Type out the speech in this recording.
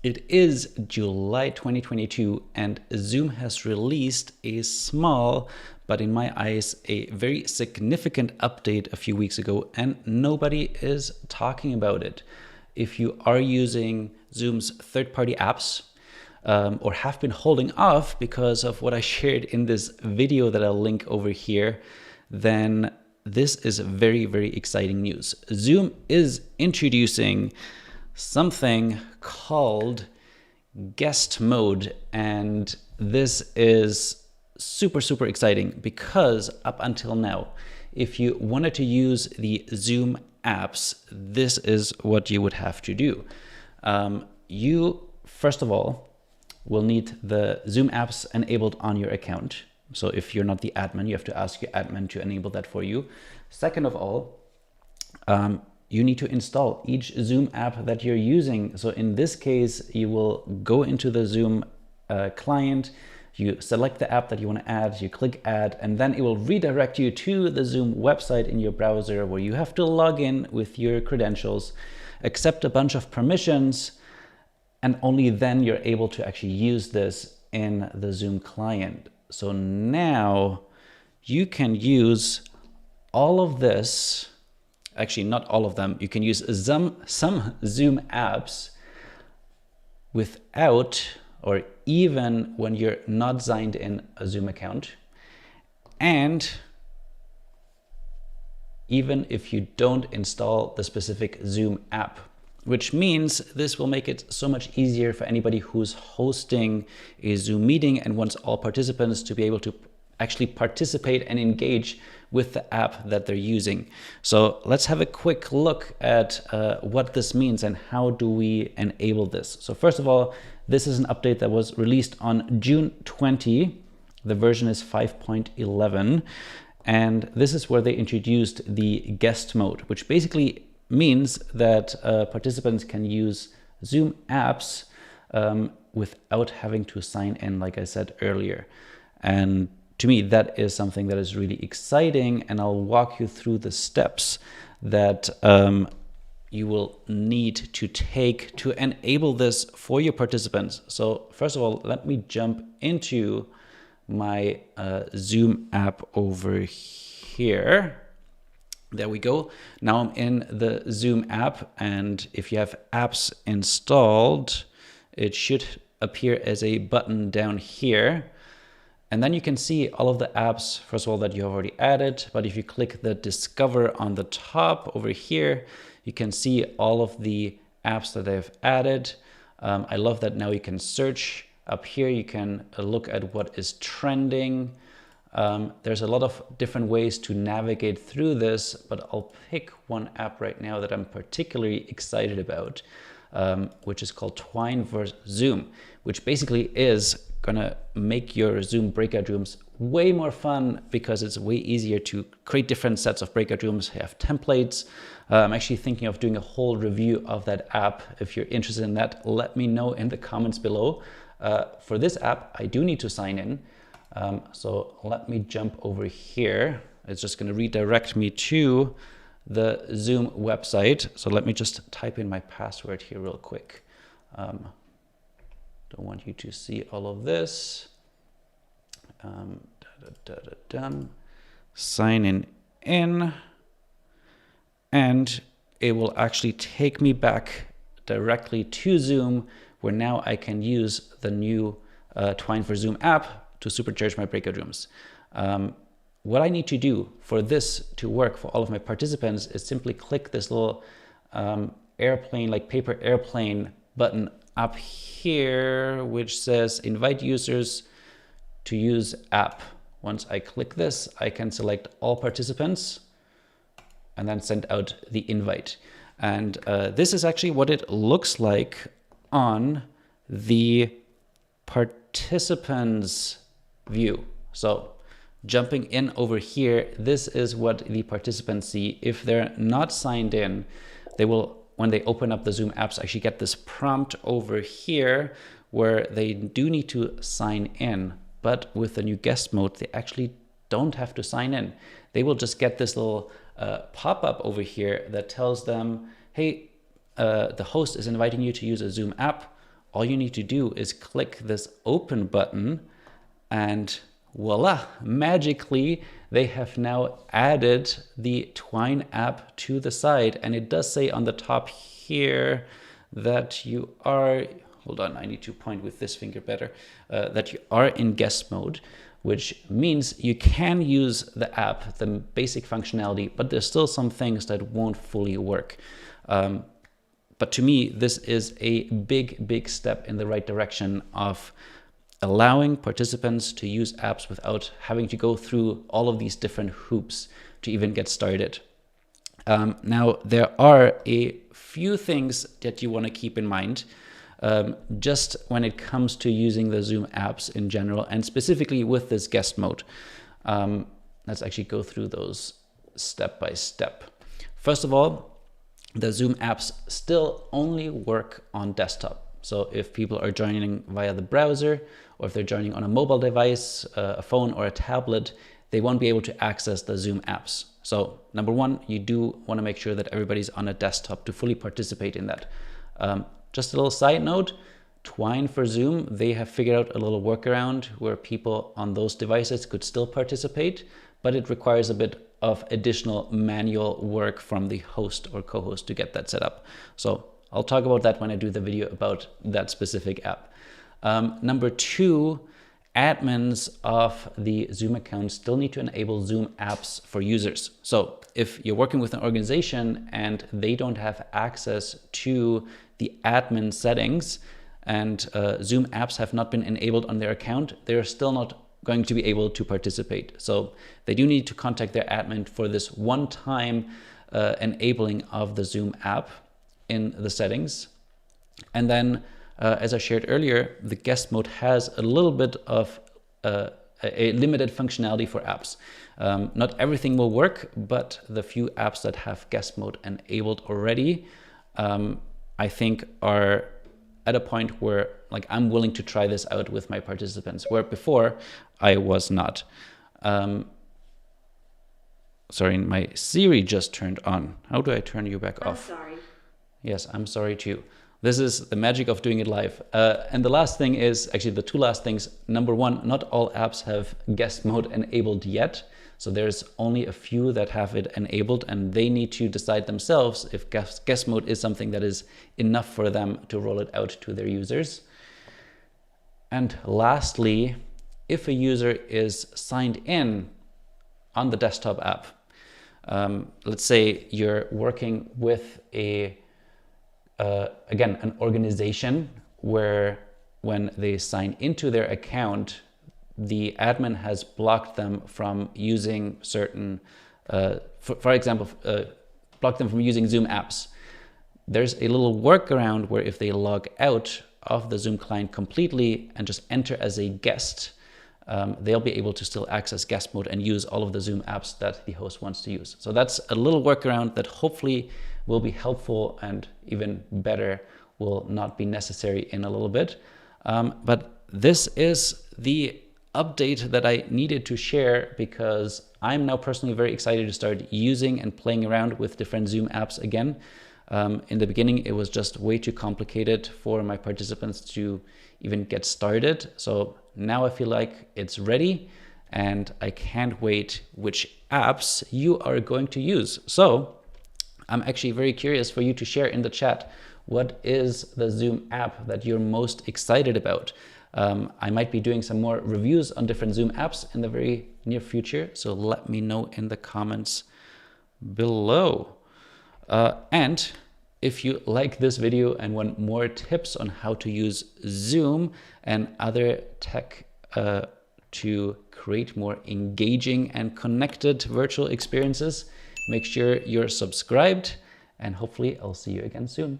It is July 2022 and Zoom has released a small, but in my eyes, a very significant update a few weeks ago, and nobody is talking about it. If you are using Zoom's third-party apps, or have been holding off because of what I shared in this video that I'll link over here, then this is very, very exciting news. Zoom is introducing something called guest mode, and this is super, super exciting because up until now, if you wanted to use the Zoom apps, this is what you would have to do. You, first of all, will need the Zoom apps enabled on your account. So if you're not the admin, you have to ask your admin to enable that for you. Second of all, you need to install each Zoom app that you're using. So in this case, you will go into the Zoom client, you select the app that you want to add, you click add, and then it will redirect you to the Zoom website in your browser where you have to log in with your credentials, accept a bunch of permissions, and only then you're able to actually use this in the Zoom client. So now you can use all of this. Actually, not all of them. You can use some Zoom apps without, or even when you're not signed in a Zoom account. And even if you don't install the specific Zoom app, which means this will make it so much easier for anybody who's hosting a Zoom meeting and wants all participants to be able to actually participate and engage with the app that they're using. So let's have a quick look at what this means and how do we enable this. So first of all, this is an update that was released on June 20. The version is 5.11. And this is where they introduced the guest mode, which basically means that participants can use Zoom apps without having to sign in, like I said earlier. And to me, that is something that is really exciting, and I'll walk you through the steps that you will need to take to enable this for your participants. So first of all, let me jump into my Zoom app over here. There we go. Now I'm in the Zoom app, and if you have apps installed, it should appear as a button down here. And then you can see all of the apps, first of all, that you have already added. But if you click the Discover on the top over here, you can see all of the apps that they've added. I love that now you can search. Up here, you can look at what is trending. There's a lot of different ways to navigate through this, but I'll pick one app right now that I'm particularly excited about, which is called Twine vs. Zoom, which basically is gonna make your Zoom breakout rooms way more fun because it's way easier to create different sets of breakout rooms, have templates. I'm actually thinking of doing a whole review of that app. If you're interested in that, let me know in the comments below. For this app, I do need to sign in. So let me jump over here. It's just gonna redirect me to the Zoom website. So let me just type in my password here real quick. Don't want you to see all of this. Sign in, and it will actually take me back directly to Zoom, where now I can use the new Twine for Zoom app to supercharge my breakout rooms. What I need to do for this to work for all of my participants is simply click this little airplane, like paper airplane button up here, which says invite users to use app. Once I click this, I can select all participants and then send out the invite. And this is actually what it looks like on the participants view. So jumping in over here, this is what the participants see. If they're not signed in, they will, when they open up the Zoom apps, actually get this prompt over here where they do need to sign in. But with the new guest mode, they actually don't have to sign in. They will just get this little pop-up over here that tells them, hey, the host is inviting you to use a Zoom app. all you need to do is click this open button, and voila, magically, they have now added the Twine app to the side. And it does say on the top here that you are, hold on, I need to point with this finger better, that you are in guest mode, which means you can use the app, the basic functionality, but there's still some things that won't fully work. But to me, this is a big step in the right direction of allowing participants to use apps without having to go through all of these different hoops to even get started. Now, there are a few things that you want to keep in mind just when it comes to using the Zoom apps in general, and specifically with this guest mode. Let's actually go through those step by step. First of all, the Zoom apps still only work on desktop. So if people are joining via the browser, or if they're joining on a mobile device, a phone or a tablet, they won't be able to access the Zoom apps. So number one, you do want to make sure that everybody's on a desktop to fully participate in that. Just a little side note, Twine for Zoom, they have figured out a little workaround where people on those devices could still participate, but it requires a bit of additional manual work from the host or co-host to get that set up. So I'll talk about that when I do the video about that specific app. Number two, admins of the Zoom account still need to enable Zoom apps for users. So if you're working with an organization and they don't have access to the admin settings and Zoom apps have not been enabled on their account, they're still not going to be able to participate. So they do need to contact their admin for this one-time enabling of the Zoom app in the settings. And then as I shared earlier, the guest mode has a little bit of a limited functionality for apps. Not everything will work, but the few apps that have guest mode enabled already, I think are at a point where like I'm willing to try this out with my participants, where before I was not. Sorry, my Siri just turned on. How do I turn you back off? I'm sorry. Yes, I'm sorry too. This is the magic of doing it live. And the last thing is, actually the two last things. Number one, not all apps have guest mode enabled yet. So there's only a few that have it enabled, and they need to decide themselves if guest mode is something that is enough for them to roll it out to their users. And lastly, if a user is signed in on the desktop app, let's say you're working with again, an organization where when they sign into their account, the admin has blocked them from using certain, for example, blocked them from using Zoom apps. There's a little workaround where if they log out of the Zoom client completely and just enter as a guest, they'll be able to still access guest mode and use all of the Zoom apps that the host wants to use. So that's a little workaround that hopefully will be helpful, and even better, will not be necessary in a little bit. But this is the update that I needed to share, because I'm now personally very excited to start using and playing around with different Zoom apps again. In the beginning, it was just way too complicated for my participants to even get started. So now I feel like it's ready, and I can't wait which apps you are going to use. So I'm actually very curious for you to share in the chat, what is the Zoom app that you're most excited about? I might be doing some more reviews on different Zoom apps in the very near future, so let me know in the comments below. And if you like this video and want more tips on how to use Zoom and other tech to create more engaging and connected virtual experiences, make sure you're subscribed, and hopefully I'll see you again soon.